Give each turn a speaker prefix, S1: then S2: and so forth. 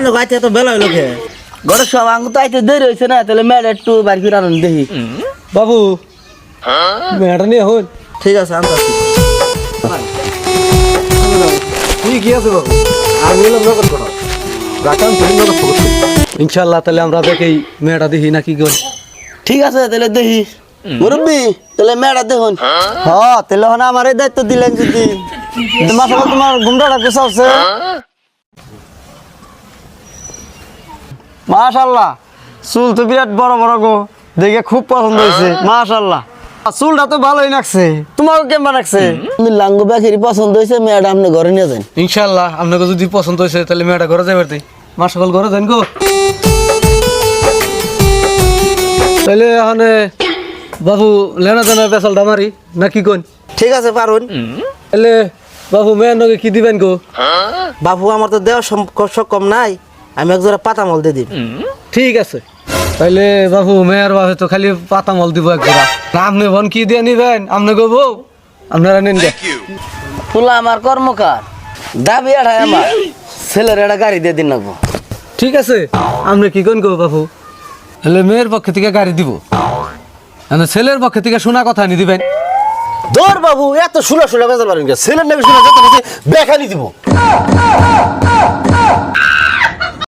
S1: আপনি গাইতে এত বেলা হইলো কে
S2: ঘরের সব আঙ্গুর তো আইতে দেরি হয়েছে না, তাহলে মেয়েটা একটু বাড়ি ফিরে আনুন দেখি।
S3: বাবু মেয়েটা নিয়ে হন।
S1: ঠিক আছে আনতাছি
S3: তুই কি আছে বাবু? আর বললাম নগদ করা রাখান তুই নগদ করছি ইনশাল্লাহ। তাহলে আমরা দেখি মেয়েটা দেখি নাকি গো।
S2: ঠিক আছে তাহলে দেখি মুরব্বী, তাহলে মেয়েটা দেখুন। হ্যাঁ তাহলে হন আমার এই দায়িত্ব দিলেন যদি মাসাল তোমার ঘুমটা ডাকতে চাচ্ছে। মাশাআল্লাহ চুল তো বিরাট বড় বড় গো, দেখে খুব পছন্দ হয়েছে। মাশাআল্লাহ চুলটা তো ভালোই লাগছে, তোমাকে কেমন লাগছে? তুমি লাঙ্গো বাকিরি পছন্দ হয়েছে, মেয়েটা আপনি ঘরে নিয়ে যান।
S3: ইনশাল্লাহ আপনাকে যদি পছন্দ হয়েছে তাহলে মেয়েটা ঘরে যাবে তাই মা সকাল ঘরে যান গো। তাহলে এখানে বাবু লেনা দেনা পেশালটা মারি নাকি কোন?
S1: ঠিক আছে পারুন।
S3: তাহলে বাবু মেয়ের নগে কি দিবেন গো?
S1: বাবু আমার তো দেওয়া সক্ষম নাই, আমি এক জোড়া পাতা মল দিয়ে দিই।
S3: ঠিক আছে তাহলে বাবু মেয়ের বাবু তো খালি পাতা মল দিব এক জোড়া। না আপনি বোন কি দিয়ে নিবেন? আপনি গো বউ আপনারা নিন গে।
S2: ফুলা আমার কর্মকার, দাবি এড়াই আমার ছেলের একটা গাড়ি দিয়ে দিন নাকবো।
S3: ঠিক আছে আপনি কি কোন গো বাবু? তাহলে মেয়ের পক্ষে থেকে গাড়ি দিব, ছেলের পক্ষে থেকে শোনা কথা নি দিবেন।
S1: দৌড় বাবু এত শুলা শুলা বেজাল পারেন ছেলের নাকি শুনা যত বেশি বেখানি দিব।